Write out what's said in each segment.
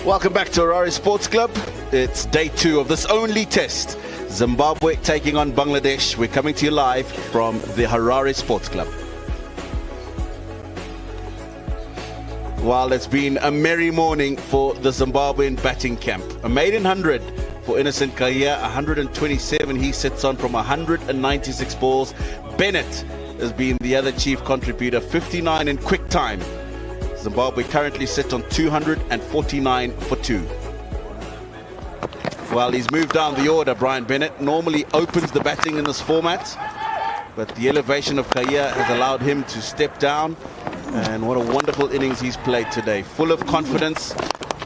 Welcome back to Ptv Sports Club. It's day 2 of this only test. Zimbabwe taking on Bangladesh. We're coming to you live from the Ptv Sports Club. Well, it's been a merry morning for the Zimbabwean batting camp. A maiden 100 for Innocent Kahia, 127 he sits on from 196 balls. Bennett has been the other chief contributor, 59 in quick time. Zimbabwe currently sit on 249 for 2. Well, he's moved down the order, Brian Bennett. Normally opens the batting in this format, but the elevation of Kahia has allowed him to step down. And what a wonderful innings he's played today. Full of confidence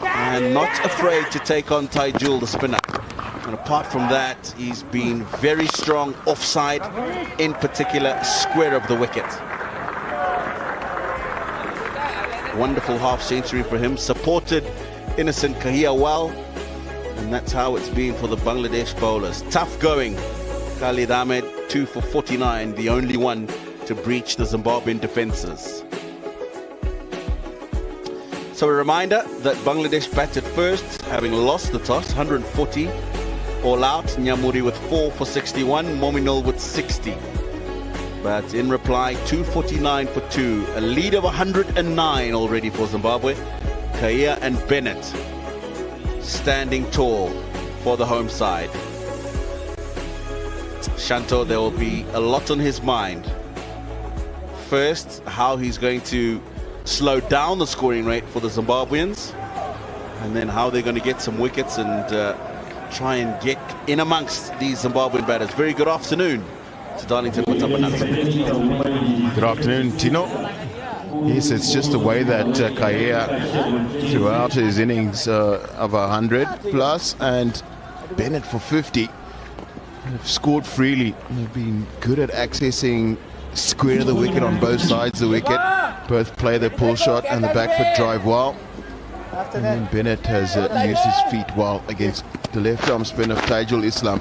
and not afraid to take on Taijul, the spinner. And apart from that, he's been very strong offside, in particular square of the wicket. Wonderful half century for him, supported Innocent Kahia well, and that's how it's been for the Bangladesh bowlers. Tough going. Khalid Ahmed 2 for 49, the only one to breach the Zimbabwean defences. So a reminder that Bangladesh batted first, having lost the toss, 140 all out. Nyamuri with 4 for 61, Mominul with 60. But in reply, 249 for 2, a lead of 109 already for Zimbabwe. Kahia and Bennett standing tall for the home side. Shanto, there will be a lot on his mind. First, how he's going to slow down the scoring rate for the Zimbabweans, and then how they're going to get some wickets and try and get in amongst these Zimbabwean batters. Very good afternoon to Darlington. Good afternoon, Tino. Yes, it's just the way that Kahia throughout his innings of 100 plus, and Bennett for 50 have scored freely. They've been good at accessing square of the wicket on both sides of the wicket. Both play the pull shot and the back foot drive well. And then Bennett has used his feet well against the left arm spin of Taijul Islam.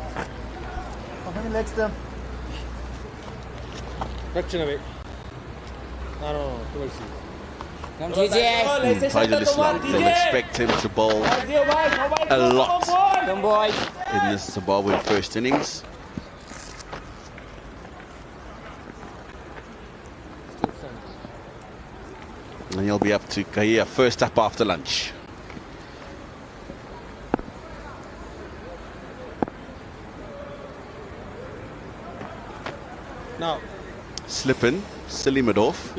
Taijul Islam, they'll expect him to bowl a lot in this Zimbabwean first innings. And he'll be up to Kahia first up after lunch. Now, slip in, silly mid-off,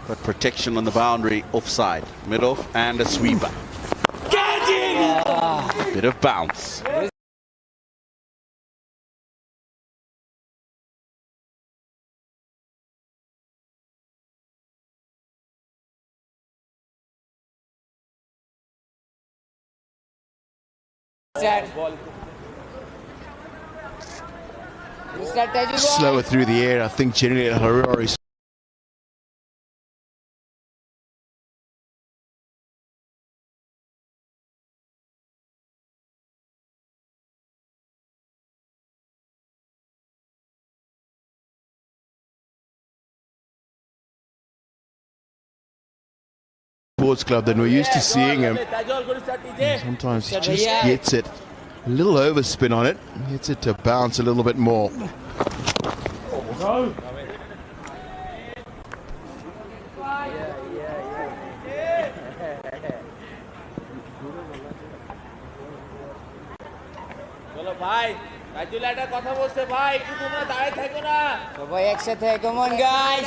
but protection on the boundary offside. Mid-off and a sweeper. Bit of bounce. Slower through the air, I think generally at Ptv Sports Club than we're used to seeing him. Sometimes he just gets it. A little overspin on it, gets it to bounce a little bit more. Come on, guys.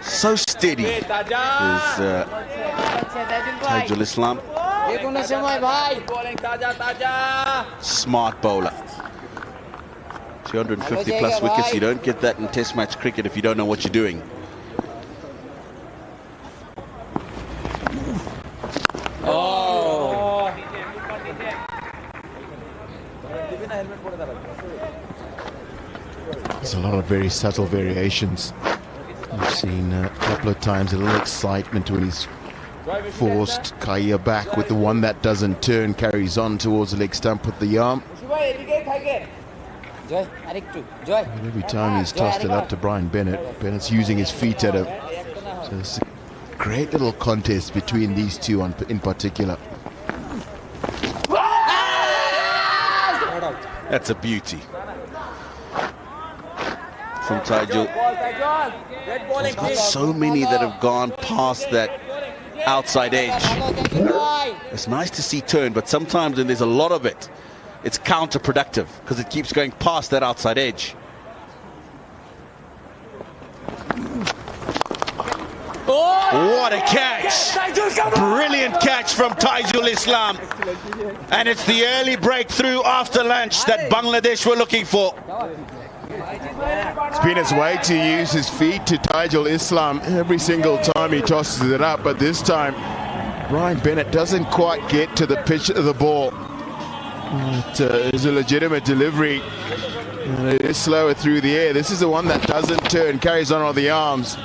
So steady is Taijul Islam. Smart bowler. 250 plus wickets. You don't get that in test match cricket if you don't know what you're doing. There's a lot of very subtle variations. I've seen a couple of times a little excitement when he's forced Kahia back with the one that doesn't turn, carries on towards the leg stump with the arm. Joy, adik tu. Joy. And every time he's tossed it up to Brian Bennett, Bennett's using his feet at him. So it's a great little contest between these two in particular. That's a beauty from Tijul. There's not so many that have gone past that outside edge. It's nice to see turn, but sometimes when there's a lot of it, it's counterproductive because it keeps going past that outside edge. What a catch! Brilliant catch from Tijul Islam. And it's the early breakthrough after lunch that Bangladesh were looking for. It's been his way to use his feet to Tijul Islam every single time he tosses it up, but this time Brian Bennett doesn't quite get to the pitch of the ball. It is a legitimate delivery, and it is slower through the air. This is the one that doesn't turn, carries on the arms,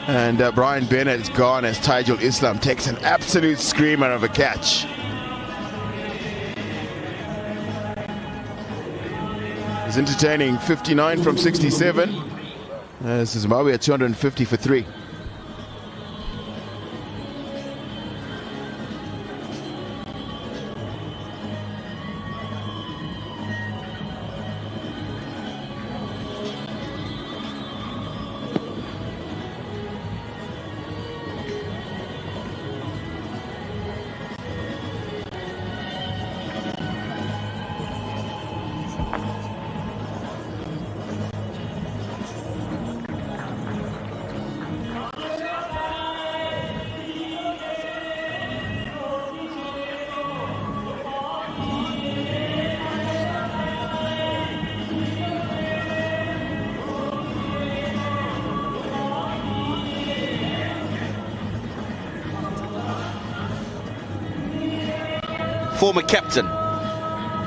and Brian Bennett is gone as Tijul Islam takes an absolute screamer of a catch. He's entertaining 59 from 67. Zimbabwe at 250 for 3. Former captain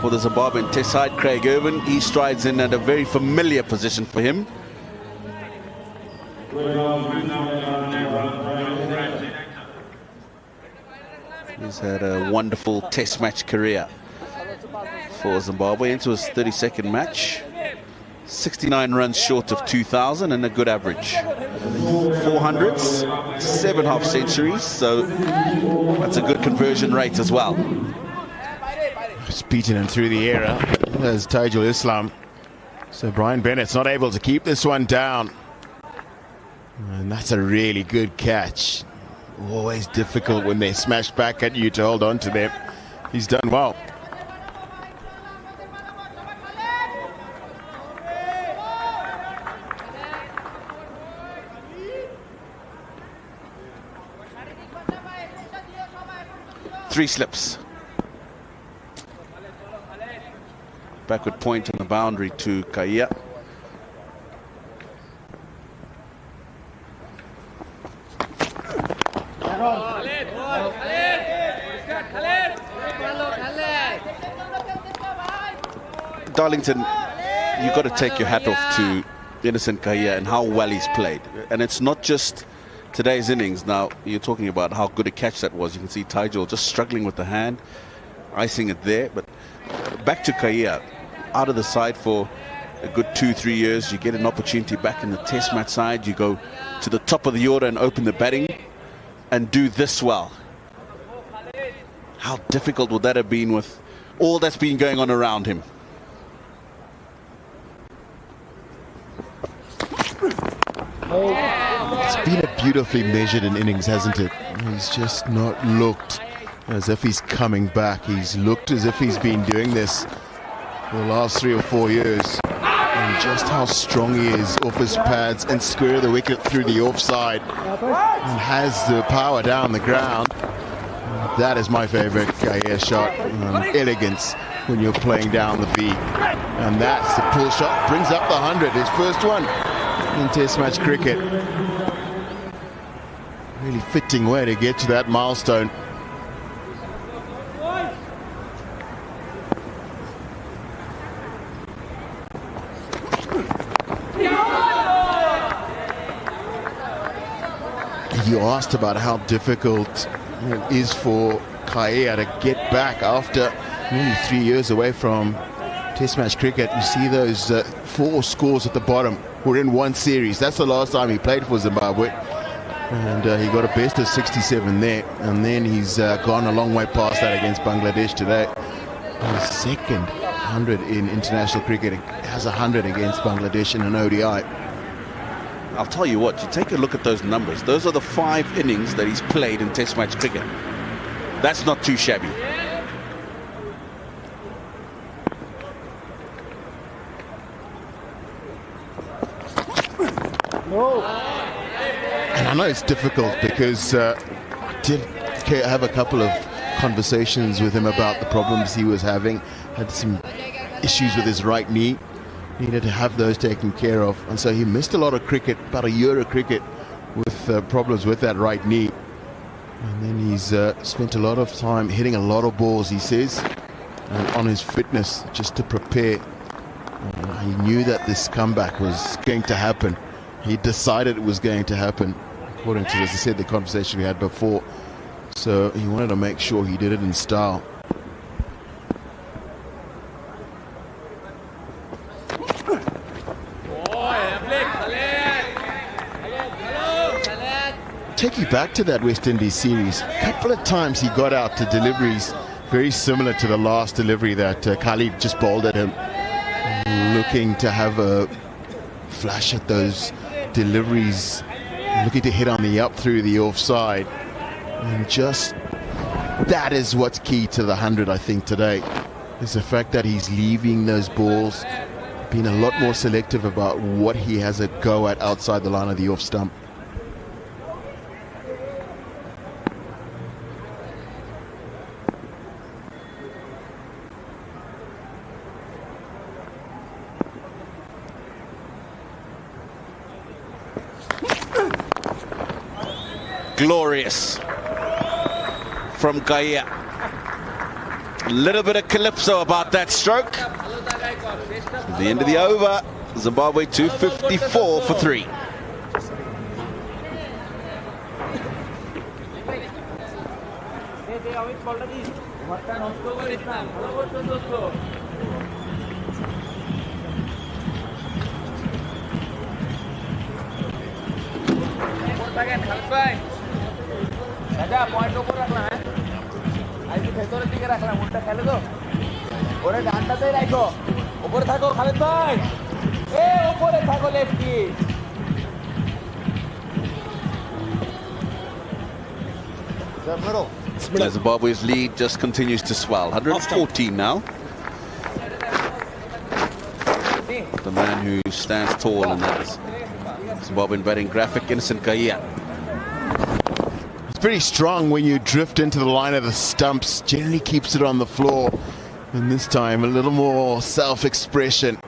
for the Zimbabwean Test side, Craig Irvin. He strides in at a very familiar position for him. He's had a wonderful Test match career for Zimbabwe into his 32nd match. 69 runs short of 2,000 and a good average. 400s, 7 half centuries, so that's a good conversion rate as well. Just beating him through the air as Tijul Islam. So Brian Bennett's not able to keep this one down. And that's a really good catch. Always difficult when they smash back at you to hold on to them. He's done well. Three slips. Backward point on the boundary to Kaya. Darlington, you've got to take your hat off to Innocent Kaya and how well he's played. And it's not just today's innings. Now, you're talking about how good a catch that was. You can see Tijul just struggling with the hand, icing it there. But back to Kaya, out of the side for a good 2-3 years. You get an opportunity back in the Test match side. You go to the top of the order and open the batting and do this well. How difficult would that have been with all that's been going on around him? It's been a beautifully measured innings, hasn't it? He's just not looked as if he's coming back. He's looked as if he's been doing this for the last 3 or 4 years. And just how strong he is off his pads and square the wicket through the offside. And has the power down the ground. That is my favorite Kaya shot. Elegance when you're playing down the V. And that's the pull shot. Brings up the 100, his first one in Test match cricket. Really fitting way to get to that milestone. You asked about how difficult it is for Kaya to get back after nearly 3 years away from Test match cricket, you see those 4 scores at the bottom were in one series. That's the last time he played for Zimbabwe. And he got a best of 67 there. And then he's gone a long way past that against Bangladesh today. His second 100 in international cricket. He has 100 against Bangladesh in an ODI. I'll tell you what, you take a look at those numbers. Those are the 5 innings that he's played in Test match cricket. That's not too shabby. No. And I know it's difficult because I did have a couple of conversations with him about the problems he was having. Had some issues with his right knee. Needed to have those taken care of. And so he missed a lot of cricket, about a year of cricket, with problems with that right knee. And then he's spent a lot of time hitting a lot of balls, he says, on his fitness just to prepare. He knew that this comeback was going to happen. He decided it was going to happen, according to, as I said, the conversation we had before. So he wanted to make sure he did it in style. Take you back to that West Indies series. A couple of times he got out to deliveries very similar to the last delivery that Khalid just bowled at him, looking to have a flash at those deliveries, looking to hit on the up through the offside. And just that is what's key to the 100, I think, today, is the fact that he's leaving those balls, being a lot more selective about what he has a go at outside the line of the off stump. Glorious from Kaya. A little bit of calypso about that stroke. At the end of the over, Zimbabwe 254 for 3. Point ऊपर रखना है आई की भेतरे दिके रखना उल्टा खेले तो ওরে ডানটাতেই রাখো উপরে থাকো খালেদ ভাই উপরে থাকো lefty Zimbabwe's lead just continues to swell. 114 now. The man who stands tall in that Zimbabwean batting graphic, Innocent Kaya. Very strong when you drift into the line of the stumps, generally keeps it on the floor, and this time a little more self-expression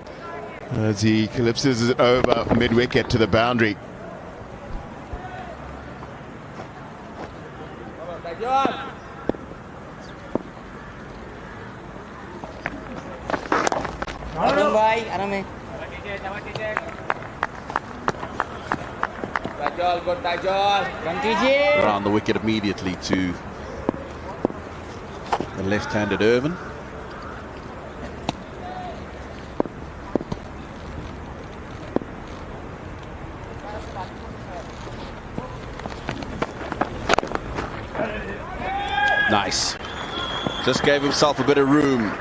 as he calypsos it over mid-wicket to the boundary. Around the wicket immediately to the left-handed Irvin. Nice. Just gave himself a bit of room,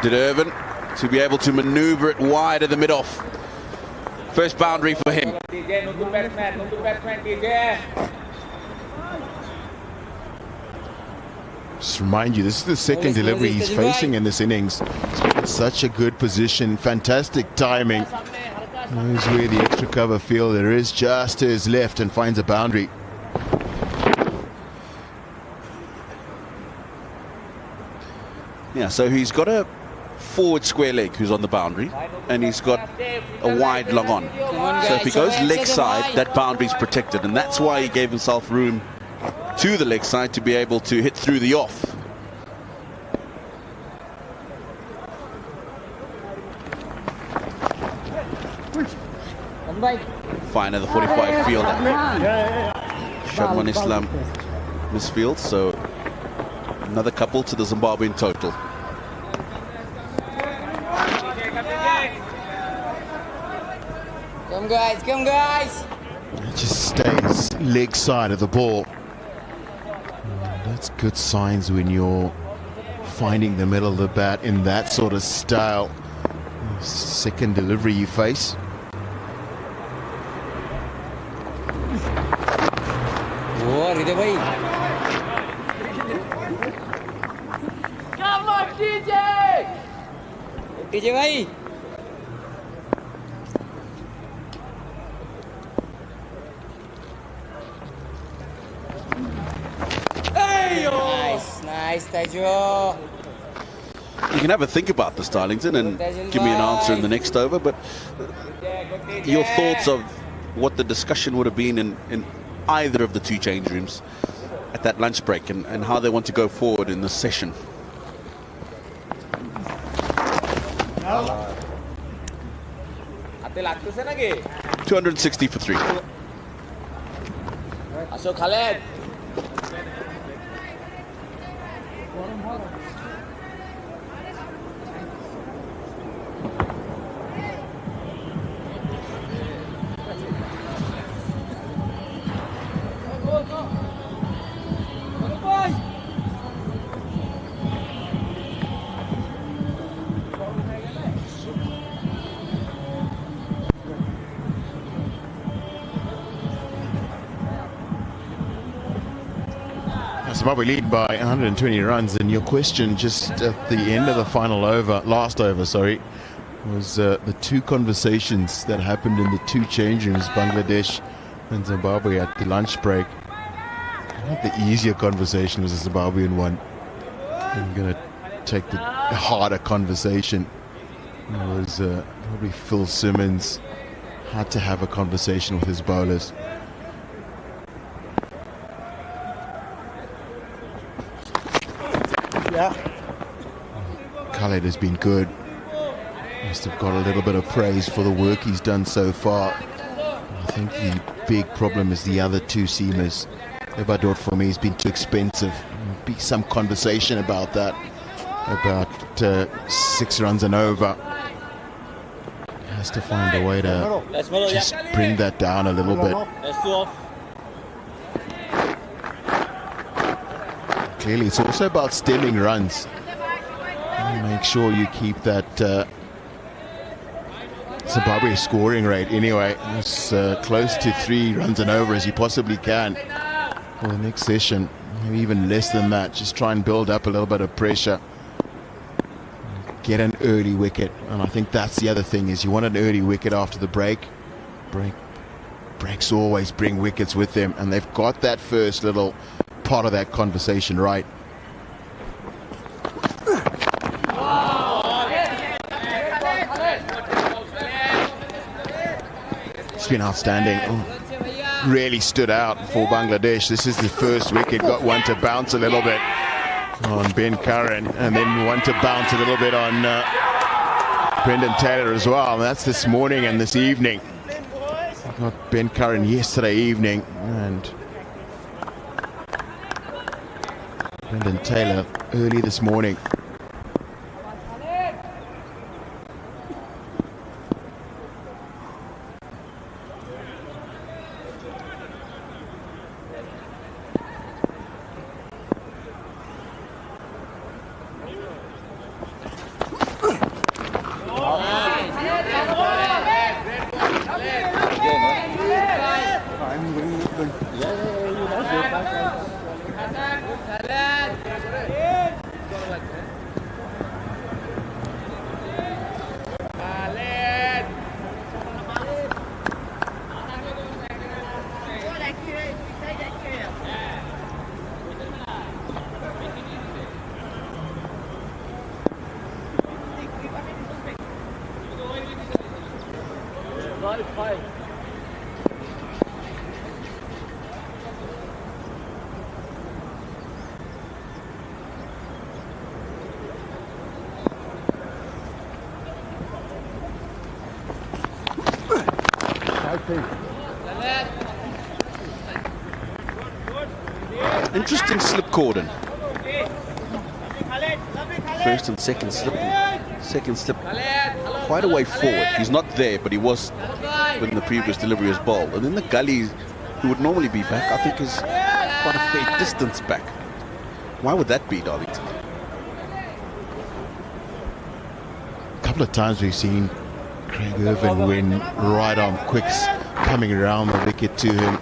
did Irvin, to be able to maneuver it wide of the mid-off. First boundary for him. Just remind you, this is the second delivery he's facing in this innings. Such a good position, fantastic timing. Knows where the extra cover fielder is, just to his left, and finds a boundary. Yeah, so he's got a forward square leg who's on the boundary, and he's got a wide long on. So if he goes leg side, that boundary's protected, and that's why he gave himself room to the leg side to be able to hit through the off. Fine at the 45 fielder. Shadman Islam misfield, so another couple to the Zimbabwean total. Come guys, come guys. It just stays leg side of the ball. That's good signs when you're finding the middle of the bat in that sort of style. Second delivery you face. Oh, Ride bhai. Come on, DJ. DJ bhai. Nice, Tajo. You can have a think about this, Darlington, and give me an answer in the next over, but your thoughts of what the discussion would have been in either of the two change rooms at that lunch break, and how they want to go forward in this session. No. 260 for 3. Ashok Khaled. Zimbabwe lead by 120 runs, and your question just at the end of the final over, last over, sorry, was the two conversations that happened in the two change rooms, Bangladesh and Zimbabwe, at the lunch break. I think the easier conversation was the Zimbabwean one. I'm going to take the harder conversation. It was probably Phil Simmons had to have a conversation with his bowlers. Khaled has been good. Must have got a little bit of praise for the work he's done so far. I think the big problem is the other two seamers. Ebadot for me has been too expensive. Be some conversation about that. About 6 runs and over. Has to find a way to just bring that down a little bit. Clearly, it's also about stemming runs. Make sure you keep that Zimbabwe scoring rate anyway as close to 3 runs and over as you possibly can for the next session. Maybe even less than that. Just try and build up a little bit of pressure. Get an early wicket, and I think that's the other thing, is you want an early wicket after the break. Breaks always bring wickets with them, and they've got that first little part of that conversation right. It's been outstanding. Really stood out for Bangladesh. This is the first wicket. Got one to bounce a little bit on Ben Curran, and then one to bounce a little bit on Brendan Taylor as well. And that's this morning and this evening. Got Ben Curran yesterday evening, and Brendan Taylor early this morning. Interesting slip cordon. First and second slip. Second slip quite a way forward. He's not there, but he was when the previous delivery is bowled. And then the gully, who would normally be back, I think is quite a fair distance back. Why would that be, Darlington? A couple of times we've seen Craig Irvin win right arm quicks coming around the wicket to him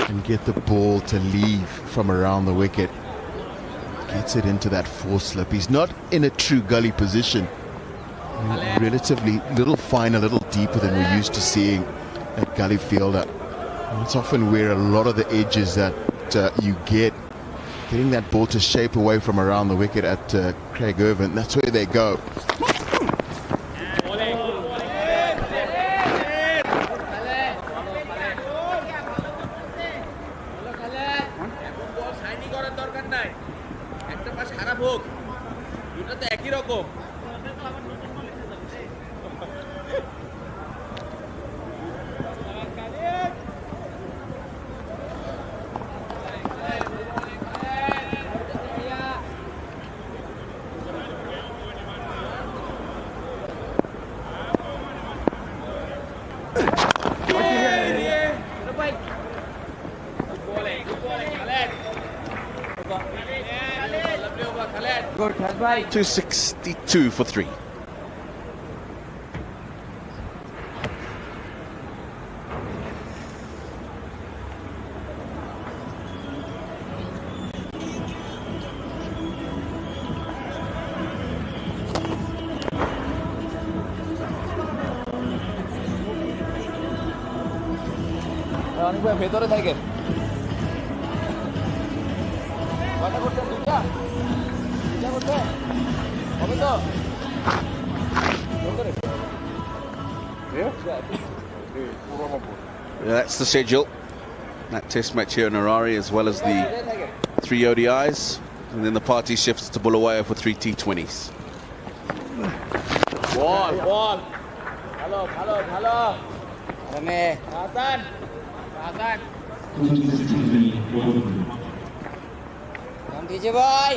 and get the ball to leave from around the wicket. Gets it into that force slip. He's not in a true gully position. Relatively little finer, a little deeper than we're used to seeing at gully fielder. And it's often where a lot of the edges that you get, getting that ball to shape away from around the wicket at Craig Irvin, that's where they go. Good, Khaled. 262 for 3. অনেক ভাই ভেতরে থাকেন কটা করছেন দুইটা করতে হবে তো That's the schedule. That test match here in Harare, as well as the 3 ODIs, and then the party shifts to Bulawayo for 3 T20s. Ball. Hello. Rame. Hasan. Come DJ boy.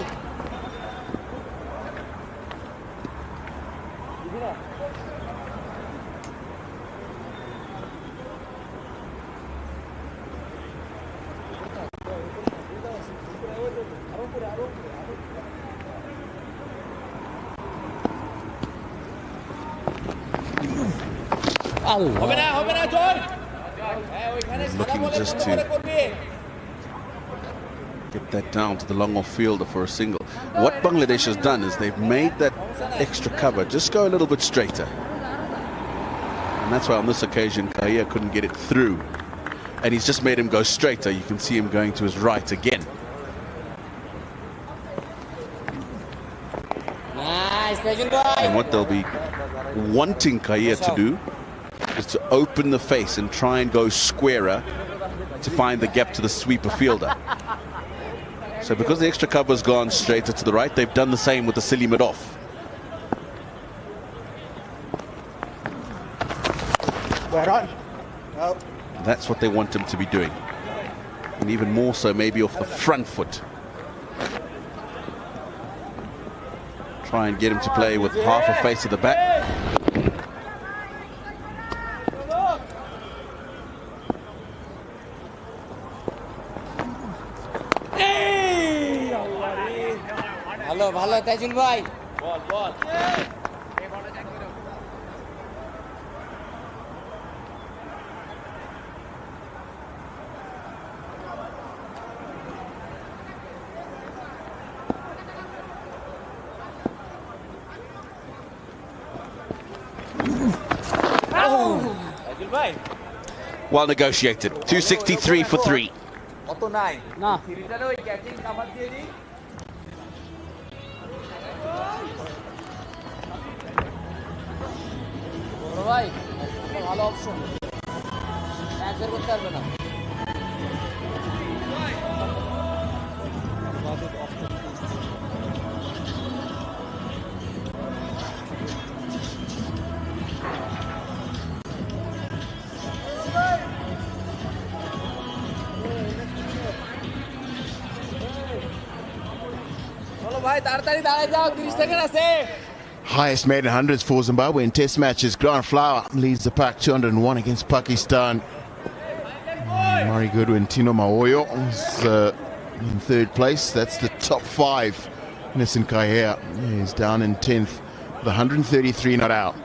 Looking just to get that down to the long off fielder for a single. What Bangladesh has done is they've made that extra cover just go a little bit straighter. And that's why on this occasion Kahia couldn't get it through. And he's just made him go straighter. You can see him going to his right again. Nice, boy. And what they'll be wanting Kahia to do is to open the face and try and go squarer to find the gap to the sweeper fielder. So because the extra cover's gone straighter to the right, they've done the same with the silly mid-off. That's what they want him to be doing. And even more so maybe off the front foot. Try and get him to play with half a face of the bat. ভালো তাইজুল ভাই বল তাইজুল ভাই Well negotiated. 263 for 3. অত নাই না থ্রিটারে ওই catching cover দিয়ে দি ভাই ভালো অপশন ট্রান্সফার করতে পারবে না চলো ভাই তাড়াতাড়ি দাঁড়ায় যাও 30 সেকেন্ড আছে highest maiden hundreds for Zimbabwe in test matches. Grant Flower leads the pack 201 against Pakistan. Murray Goodwin, Tino Maoyo is in third place. That's the top 5. Innocent Kaia is down in 10th with 133 not out.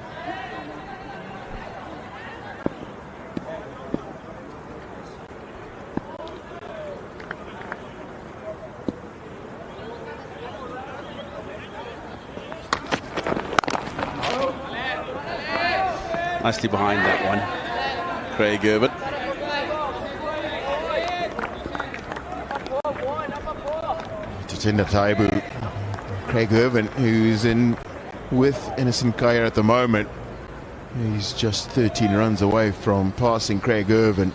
Nicely behind that one, Craig Irvin. Jatinder Taibu, Craig Irvin, who's in with Innocent Kaia at the moment. He's just 13 runs away from passing Craig Irvin.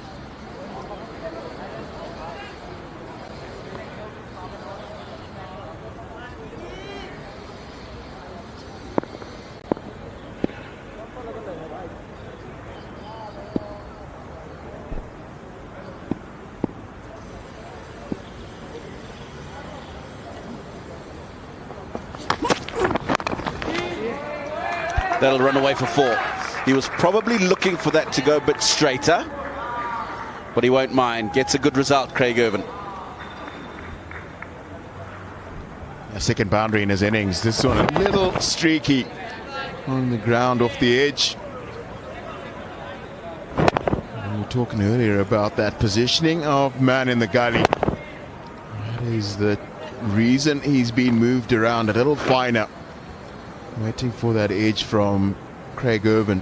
That'll run away for 4. He was probably looking for that to go a bit straighter, but he won't mind. Gets a good result, Craig Irvin. A second boundary in his innings. This one a little streaky on the ground off the edge. We were talking earlier about that positioning of man in the gully. That is the reason he's been moved around a little finer. Waiting for that edge from Craig Irvin.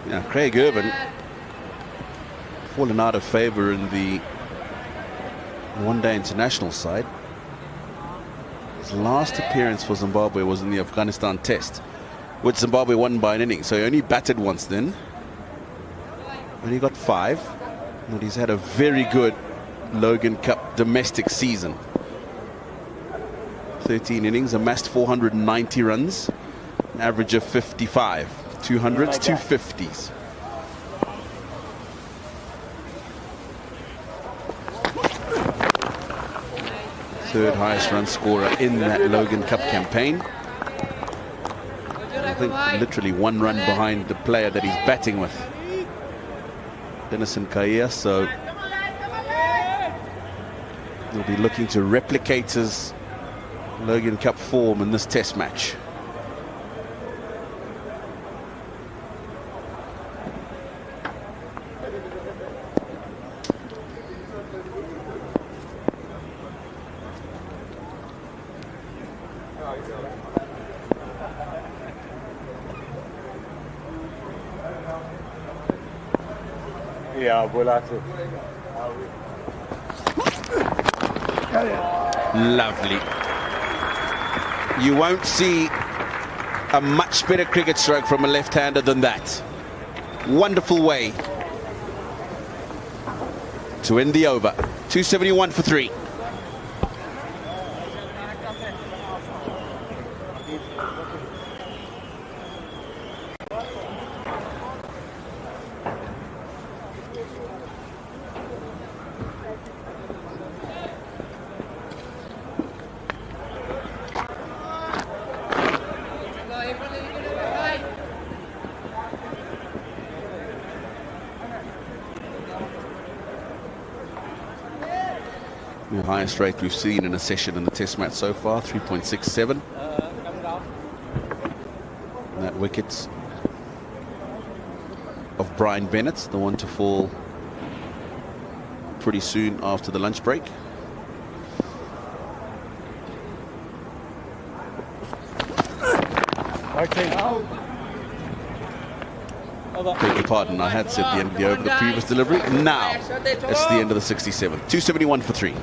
Yeah, Craig Irvin fallen out of favor in the one-day international side. His last appearance for Zimbabwe was in the Afghanistan Test, which Zimbabwe won by an inning. So he only batted once then. And he got 5. And he's had a very good Logan Cup domestic season. 13 innings, amassed 490 runs, an average of 55. 200s, 250s. Third highest run scorer in that Logan Cup campaign. I think literally 1 run behind the player that he's batting with, Innocent Kaia. So he'll be looking to replicate his Logan Cup form in this test match. Lovely. You won't see a much better cricket stroke from a left-hander than that. Wonderful way to end the over. 271 for 3. The highest rate we've seen in a session in the test match so far, 3.67. And that wicket of Brian Bennett, the one to fall pretty soon after the lunch break. Beg your pardon, I had said the end of the over the previous delivery. Now it's the end of the 67. 271 for 3.